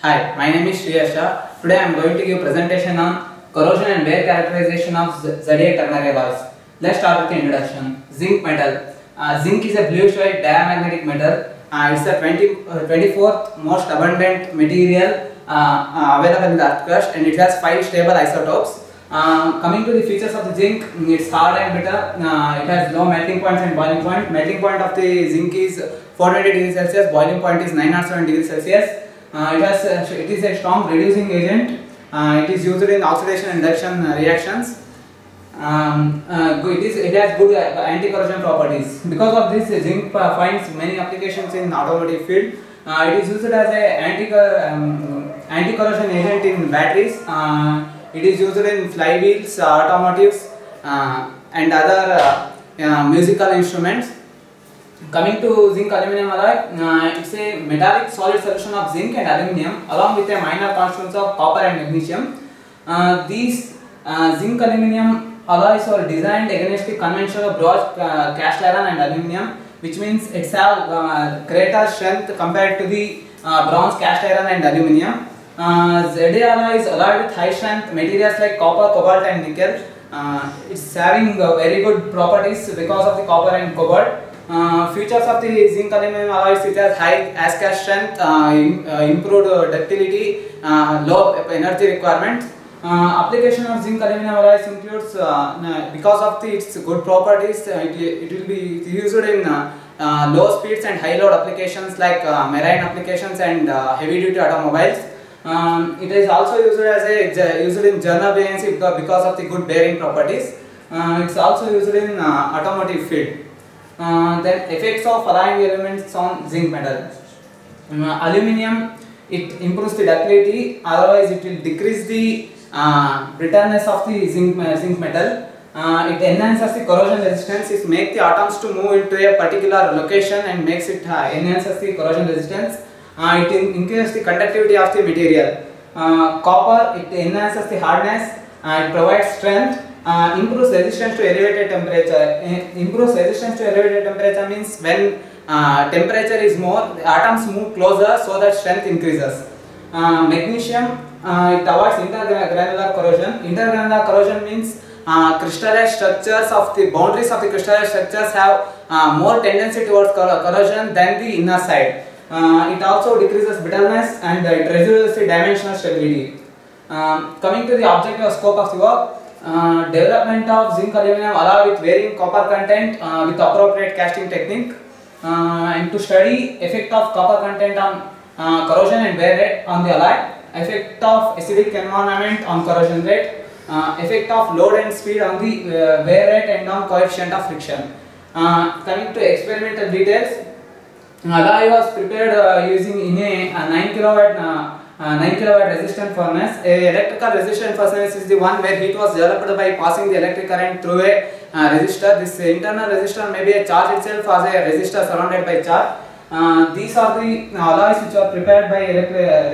Hi, my name is Shriyasha. Today I am going to give presentation on corrosion and wear characterization of zodiac ternary alloys. Let's start with the introduction. Zinc metal. Zinc is a bluish white diamagnetic metal. It's the 24th most abundant material available in the earth crust, and it has 5 stable isotopes. Coming to the features of the zinc, it's hard and bitter. It has low melting points and boiling point. Melting point of the zinc is 420 degrees Celsius. Boiling point is 907 degrees Celsius. It is a strong reducing agent. It is used in oxidation and reduction reactions. It has good anti-corrosion properties. Because of this, zinc finds many applications in automotive field. It is used as a anti-corrosion agent in batteries. It is used in flywheels, automotives, and other musical instruments. Coming to zinc aluminum alloy, it's a metallic solid solution of zinc and aluminum along with a minor constituents of copper and magnesium. These zinc aluminum alloys are designed against the conventional bronze, cast iron and aluminum, which means it's have greater strength compared to the bronze, cast iron and aluminum. ZA alloy is alloyed with high strength materials like copper, cobalt and nickel. It's having very good properties because of the copper and cobalt. Features of the zinc aluminum alloys such as high ASCAR strength, improved ductility, low energy requirements. Application of zinc aluminum alloys includes because of its good properties. It will be used in low speeds and high load applications like marine applications and heavy duty automobiles. It is also used in journal buoyancy because of the good bearing properties. It's also used in automotive field. Then effects of alloying elements on zinc metal. Aluminium, it improves the ductility, otherwise it will decrease the brittleness of the zinc metal. It enhances the corrosion resistance. It makes the atoms to move into a particular location and makes it enhances the corrosion resistance. It increases the conductivity of the material. Copper, it enhances the hardness. It provides strength. Improves resistance to elevated temperature. Improves resistance to elevated temperature means when temperature is more, the atoms move closer so that strength increases. Magnesium, it avoids intergranular corrosion. Intergranular corrosion means crystallized structures of the boundaries of the crystallized structures have more tendency towards corrosion than the inner side. It also decreases brittleness and it reduces the dimensional stability. Coming to the objective or scope of the work. Development of zinc aluminum alloy with varying copper content with appropriate casting technique, and to study effect of copper content on corrosion and wear rate on the alloy, effect of acidic environment on corrosion rate, effect of load and speed on the wear rate and on coefficient of friction. Coming to experimental details, alloy was prepared using in a 9 kilowatt resistant furnace. A electrical resistant furnace is the one where heat was developed by passing the electric current through a resistor. This internal resistor may be a charge itself as a resistor surrounded by charge. These are the alloys which are prepared by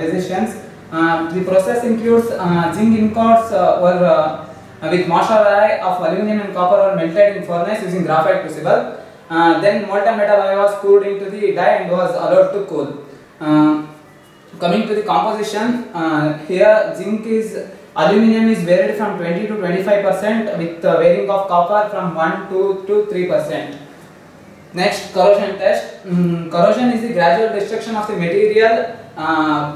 resistance. The process includes zinc ingots with master alloy of aluminum and copper were melted in furnace using graphite crucible. Then molten metal alloy was poured into the die and was allowed to cool. Coming to the composition, here aluminum is varied from 20 to 25% with varying of copper from 1 to 3%. Next, corrosion test. Corrosion is the gradual destruction of the material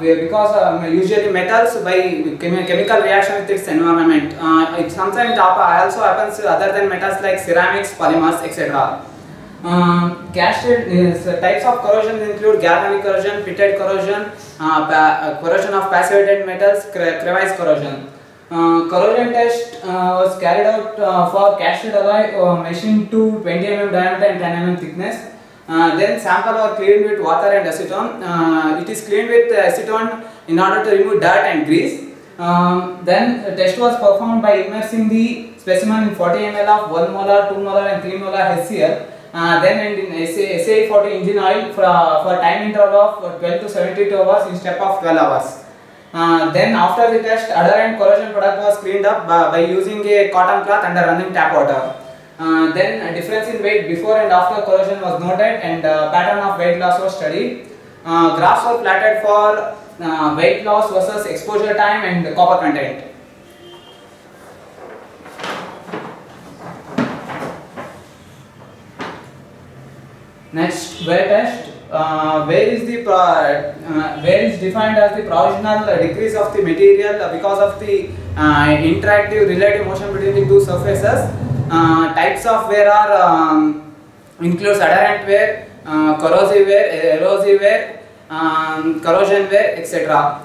because usually metals by chemical reaction with its environment. It sometimes also happens other than metals like ceramics, polymers, etc. Types of corrosion include galvanic corrosion, pitted corrosion, corrosion of passivated metals, crevice corrosion. Corrosion test was carried out for casted alloy machined to 20 mm diameter and 10 mm thickness. Then sample were cleaned with water and acetone. It is cleaned with acetone in order to remove dirt and grease. Then the test was performed by immersing the specimen in 40 ml of 1 molar, 2 molar and 3 molar HCl. Then in SAE40 engine oil for time interval of 12 to 72 hours in step of 12 hours. Then after the test, adherent corrosion product was cleaned up by using a cotton cloth under running tap water. Then a difference in weight before and after corrosion was noted and pattern of weight loss was studied. Graphs were plotted for weight loss versus exposure time and copper content. Next, wear test. Wear is defined as the provisional decrease of the material because of the interactive relative motion between the two surfaces. Types of wear are includes adherent wear, corrosive wear, erosive wear, corrosion wear, etc.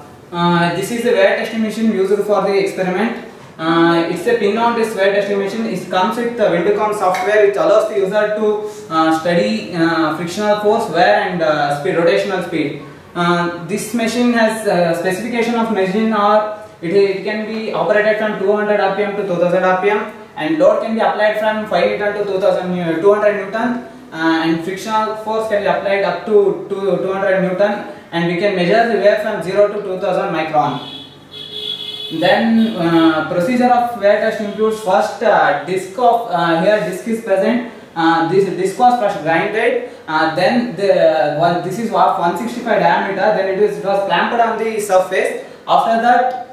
This is the wear testing machine used for the experiment. It's a pin-on-disc wear testing machine. It comes with the Windcom software, which allows the user to study frictional force, wear, and rotational speed. This machine has specification of machine or it can be operated from 200 rpm to 2000 rpm, and load can be applied from 5 Newton to 200 Newton, and frictional force can be applied up to 200 Newton, and we can measure the wear from 0 to 2000 micron. Then procedure of wear test includes first disc of here disc is present. This disc was first grinded. Then this is 165 diameter. Then it was clamped on the surface. After that,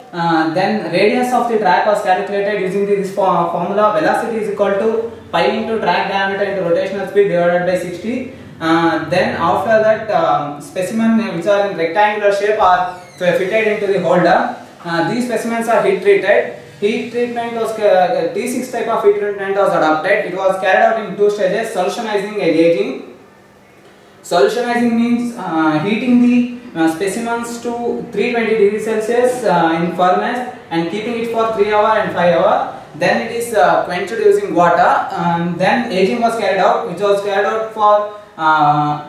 then radius of the track was calculated using this formula. Velocity is equal to pi into track diameter into rotational speed divided by 60. Then after that, specimen which are in rectangular shape are fitted into the holder. These specimens are heat treated. Heat treatment was T6 type of heat treatment was adopted. It was carried out in two stages: solutionizing and aging. Solutionizing means heating the specimens to 320 degrees Celsius in furnace and keeping it for 3 hours and 5 hours. Then it is quenched using water. Then aging was carried out, which was carried out for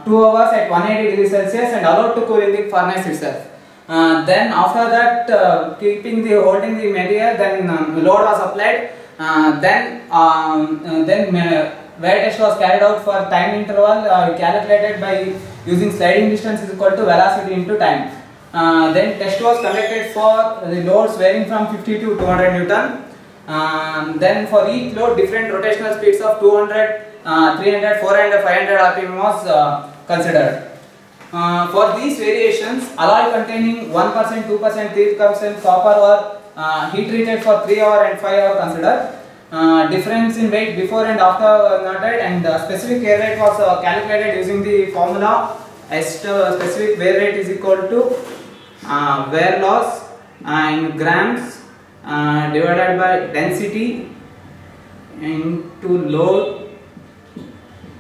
2 hours at 180 degrees Celsius and allowed to cool in the furnace itself. Then after that, holding the material, then load was applied. Then wear test was carried out for time interval calculated by using sliding distance is equal to velocity into time. Then test was conducted for the loads varying from 50 to 200 Newton. Then for each load, different rotational speeds of 200, 300, 400, 500 rpm was considered. For these variations, alloy containing 1%, 2%, 3% copper were heat treated for 3 hours and 5 hours considered. Difference in weight before and after noted, and specific wear rate was calculated using the formula. Specific wear rate is equal to wear loss in grams divided by density into load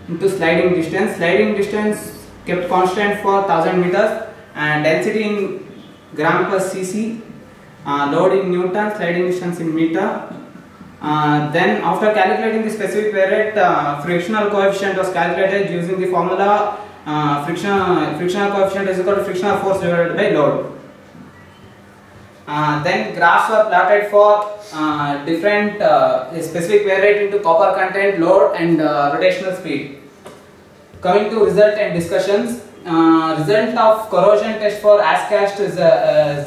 into sliding distance. Sliding distance kept constant for 1000 meters, and density in gram per cc, load in Newton, sliding distance in meter. Then after calculating the specific wear rate, frictional coefficient was calculated using the formula. Frictional coefficient is equal to frictional force divided by load. Then graphs were plotted for different specific wear rate into copper content, load, and rotational speed. Coming to result and discussions. Result of corrosion test for as cast is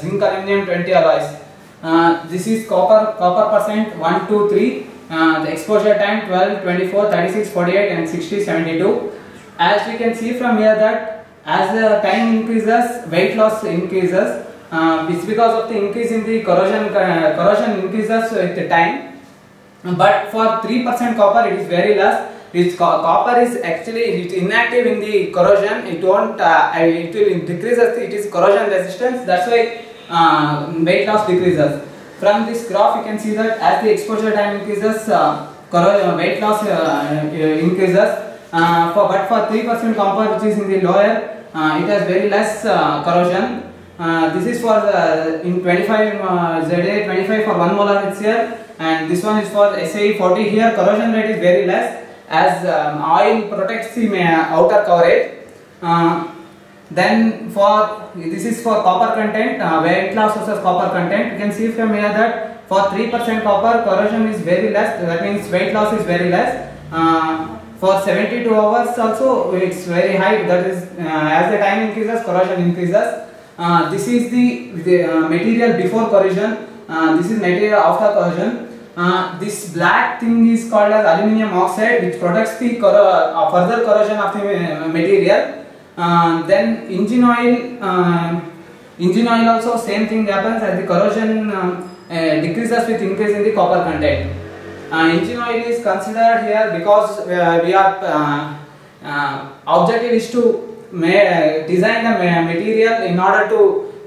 zinc aluminum 20 alloys. This is copper percent 1, 2, 3. The exposure time 12, 24, 36, 48 and 60, 72. As we can see from here that as the time increases, weight loss increases. It's because of the increase in the corrosion increases with the time. But for 3% copper it is very less. Copper is actually inactive in the corrosion. It won't. It will decreases. It is corrosion resistance. That's why weight loss decreases. From this graph, you can see that as the exposure time increases, weight loss increases. But for 3% copper, which is in the lower, it has very less corrosion. This is for in 25 ZA 25 for 1 molar HCl, and this one is for SAE 40. Here corrosion rate is very less, as oil protects the outer coverage. Then for this is for copper content, weight loss versus copper content. You can see from here that for 3% copper, corrosion is very less. That means weight loss is very less. For 72 hours also it's very high. That is as the time increases, corrosion increases. This is the material before corrosion. This is material after corrosion. This black thing is called as aluminium oxide, which protects the further corrosion of the material. Then engine oil Engine oil also same thing happens, as the corrosion decreases with increase in the copper content. Engine oil is considered here because we are objective is to design the material in order to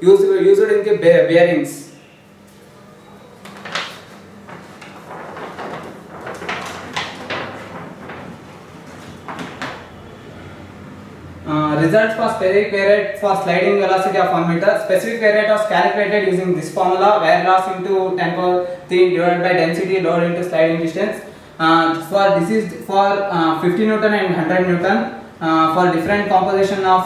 use it in the bearings. Results for specific wear rate for sliding velocity of 1 meter. Specific wear rate was calculated using this formula: wear loss into 10 power 3 divided by density load into sliding distance. This is for 50 Newton and 100 Newton for different composition of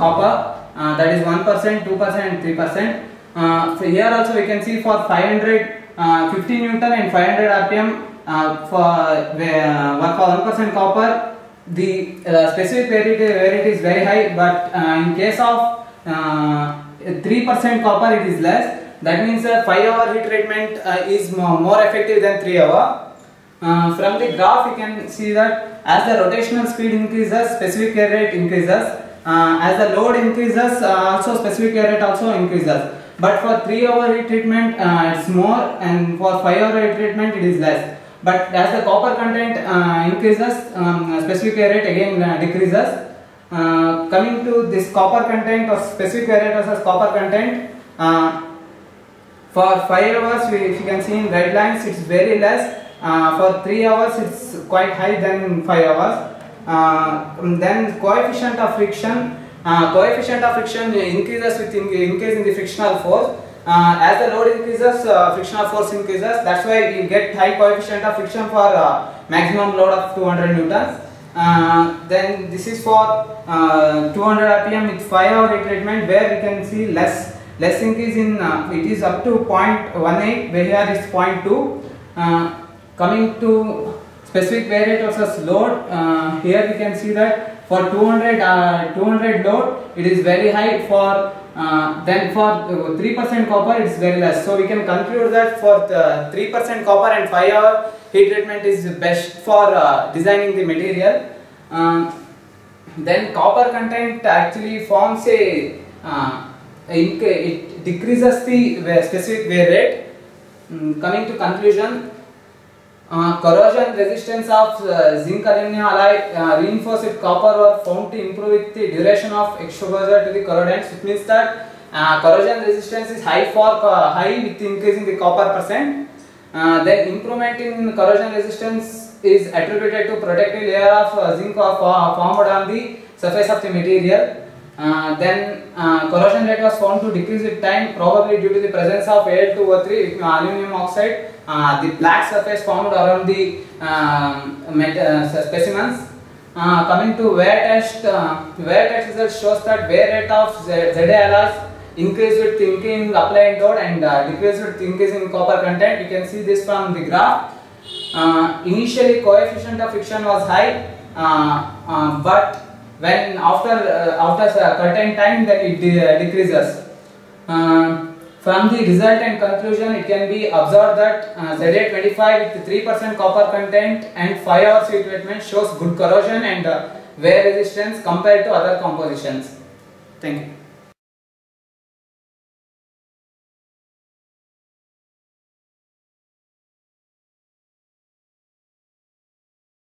copper, that is 1%, 2% and 3%. So here also we can see for 50 Newton and 500 RPM for 1% copper, the specific wear rate is very high, but in case of 3% copper it is less. That means 5-hour heat treatment is more effective than 3-hour. From the graph you can see that as the rotational speed increases, specific wear rate increases. As the load increases, also specific wear rate also increases. But for 3-hour heat treatment it's more, and for 5-hour heat treatment it is less. But as the copper content increases, specific wear rate again decreases. Coming to this copper content or specific wear rate versus copper content, for 5 hours, if you can see in red lines, it's very less. For 3 hours, it's quite high than 5 hours. Then coefficient of friction. Coefficient of friction increases with increase in the frictional force. As the load increases, frictional force increases. That's why you get high coefficient of friction for maximum load of 200 newtons. Then this is for 200 rpm with 5-hour heat treatment, where we can see less increase in it is up to 0.18, where here is 0.2. Coming to specific wear rate versus load, here we can see that for 200 load it is very high, for then for 3% copper it is very less. So we can conclude that for 3% copper and 5-hour heat treatment is best for designing the material. Then copper content actually forms it decreases the specific wear rate. Coming to conclusion, corrosion resistance of zinc aluminum alloy reinforced with copper were found to improve with the duration of exposure to the corrodants. It means that corrosion resistance is high with increasing the copper percent. Then improvement in corrosion resistance is attributed to protective layer of zinc formed on the surface of the material. Then corrosion rate was found to decrease with time, probably due to the presence of Al2O3 aluminum oxide, the black surface formed around the specimens. Coming to wear test results shows that wear rate of ZA alloys increased with increasing applied load and decreased with increasing copper content. You can see this from the graph. Initially coefficient of friction was high, but when after certain time, then it decreases. From the result and conclusion, it can be observed that ZA25 with 3% copper content and 5 hours heat treatment shows good corrosion and wear resistance compared to other compositions. Thank you.